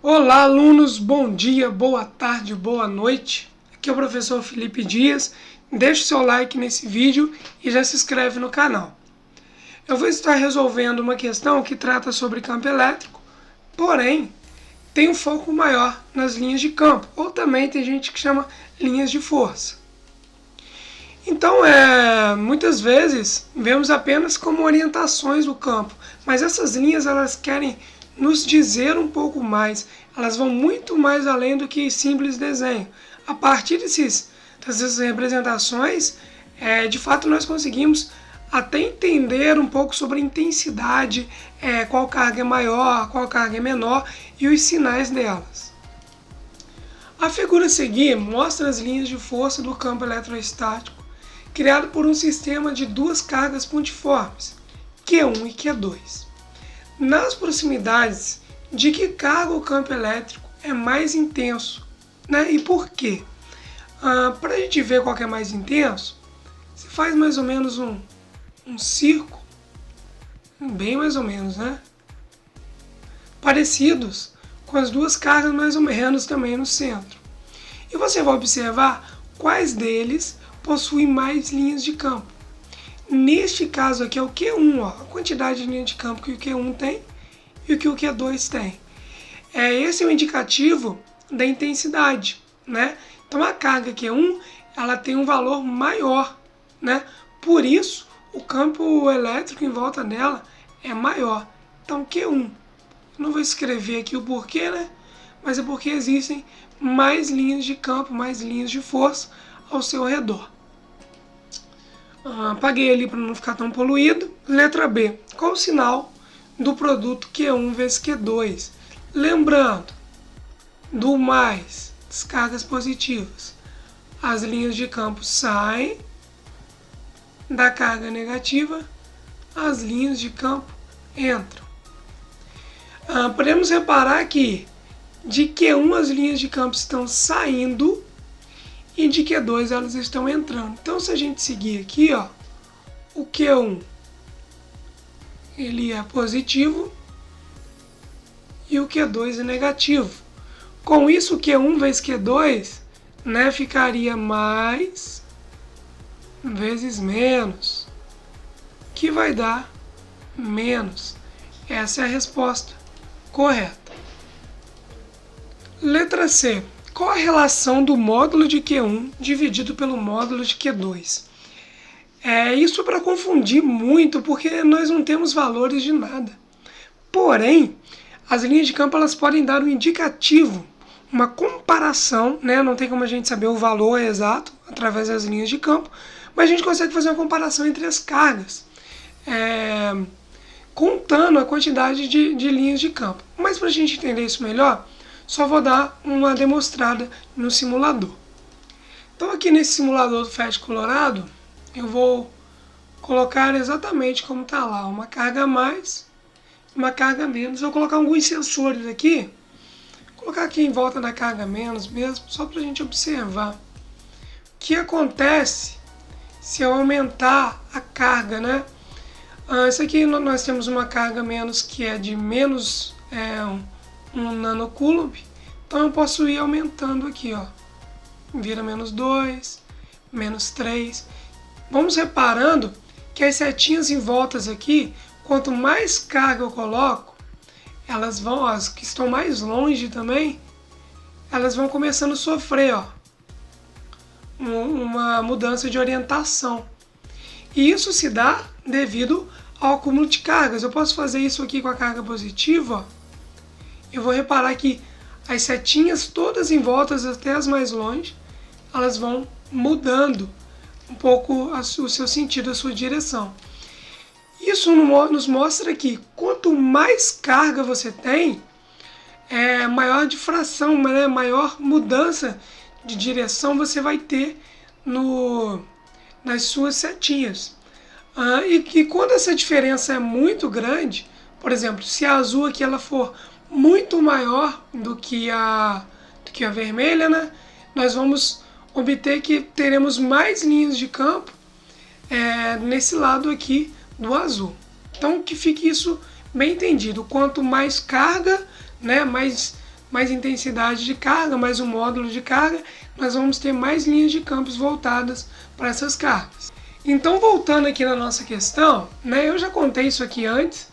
Olá, alunos, bom dia, boa tarde, boa noite. Aqui é o professor Felipe Dias. Deixe seu like nesse vídeo e já se inscreve no canal. Eu vou estar resolvendo uma questão que trata sobre campo elétrico, porém tem um foco maior nas linhas de campo, ou também tem gente que chama linhas de força. Então, muitas vezes vemos apenas como orientações do campo, mas essas linhas elas querem nos dizer um pouco mais, elas vão muito mais além do que simples desenho. A partir dessas representações, de fato nós conseguimos até entender um pouco sobre a intensidade, qual carga é maior, qual carga é menor e os sinais delas. A figura a seguir mostra as linhas de força do campo eletrostático criado por um sistema de duas cargas pontiformes, Q1 e Q2. Nas proximidades de que carga o campo elétrico é mais intenso, né? E por quê? Para a gente ver qual que é mais intenso, você faz mais ou menos um círculo, bem mais ou menos, né? Parecidos com as duas cargas mais ou menos também no centro. E você vai observar quais deles possuem mais linhas de campo. Neste caso aqui é o Q1, a quantidade de linha de campo que o Q1 tem e o que o Q2 tem. Esse é o indicativo da intensidade, né? Então a carga Q1 ela tem um valor maior, né? Por isso o campo elétrico em volta dela é maior. Então Q1, eu não vou escrever aqui o porquê, né? Mas é porque existem mais linhas de campo, mais linhas de força ao seu redor. Apaguei ali para não ficar tão poluído. Letra B. Qual o sinal do produto Q1 vezes Q2? Lembrando, do mais, descargas positivas. As linhas de campo saem da carga negativa, as linhas de campo entram. Podemos reparar que de Q1 as linhas de campo estão saindo e de Q2 elas estão entrando. Então, se a gente seguir aqui, ó, o Q1 ele é positivo e o Q2 é negativo. Com isso, o Q1 vezes Q2, né, ficaria mais vezes menos, que vai dar menos. Essa é a resposta correta. Letra C. Qual a relação do módulo de Q1 dividido pelo módulo de Q2? Isso para confundir muito, porque nós não temos valores de nada. Porém, as linhas de campo elas podem dar um indicativo, uma comparação, né? Não tem como a gente saber o valor exato através das linhas de campo, mas a gente consegue fazer uma comparação entre as cargas, contando a quantidade de linhas de campo. Mas para a gente entender isso melhor, só vou dar uma demonstrada no simulador. Então aqui nesse simulador do FET Colorado, eu vou colocar exatamente como está lá, uma carga a mais, uma carga a menos. Vou colocar alguns sensores aqui, vou colocar aqui em volta da carga a menos mesmo, só para a gente observar o que acontece se eu aumentar a carga, né? Isso aqui nós temos uma carga menos que é de menos 1 nanocoulomb, então eu posso ir aumentando aqui, ó. Vira menos 2, menos 3. Vamos reparando que as setinhas em voltas aqui, quanto mais carga eu coloco, elas vão, as que estão mais longe também, elas vão começando a sofrer, ó, uma mudança de orientação. E isso se dá devido ao acúmulo de cargas. Eu posso fazer isso aqui com a carga positiva, ó. Eu vou reparar que as setinhas todas em volta, até as mais longe, elas vão mudando um pouco o seu sentido, a sua direção. Isso nos mostra que quanto mais carga você tem, maior difração, né, maior mudança de direção você vai ter nas suas setinhas. E que quando essa diferença é muito grande, por exemplo, se a azul aqui ela for muito maior do que a vermelha, né? Nós vamos obter que teremos mais linhas de campo nesse lado aqui do azul. Então que fique isso bem entendido. Quanto mais carga, né, mais mais intensidade de carga, mais um módulo de carga, nós vamos ter mais linhas de campos voltadas para essas cargas. Então, voltando aqui na nossa questão, né, eu já contei isso aqui antes.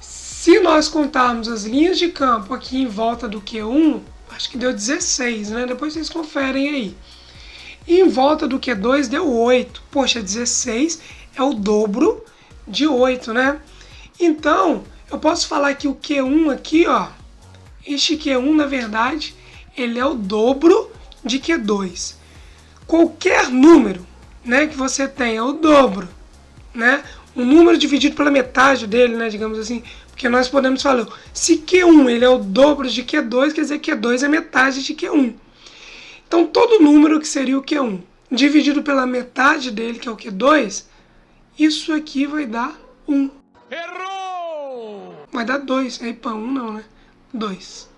Se nós contarmos as linhas de campo aqui em volta do Q1, acho que deu 16, né? Depois vocês conferem aí. E em volta do Q2 deu 8. Poxa, 16 é o dobro de 8, né? Então, eu posso falar que o Q1 aqui, ó, este Q1, na verdade, ele é o dobro de Q2. Qualquer número, né, que você tenha o dobro, né? Um número dividido pela metade dele, né, digamos assim, porque nós podemos falar, se Q1 ele é o dobro de Q2, quer dizer que Q2 é metade de Q1. Então, todo número que seria o Q1 dividido pela metade dele, que é o Q2, isso aqui vai dar 1. Errou! Vai dar 2. Aí, pá, 1 não, né? 2.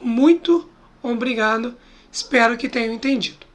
Muito obrigado. Espero que tenham entendido.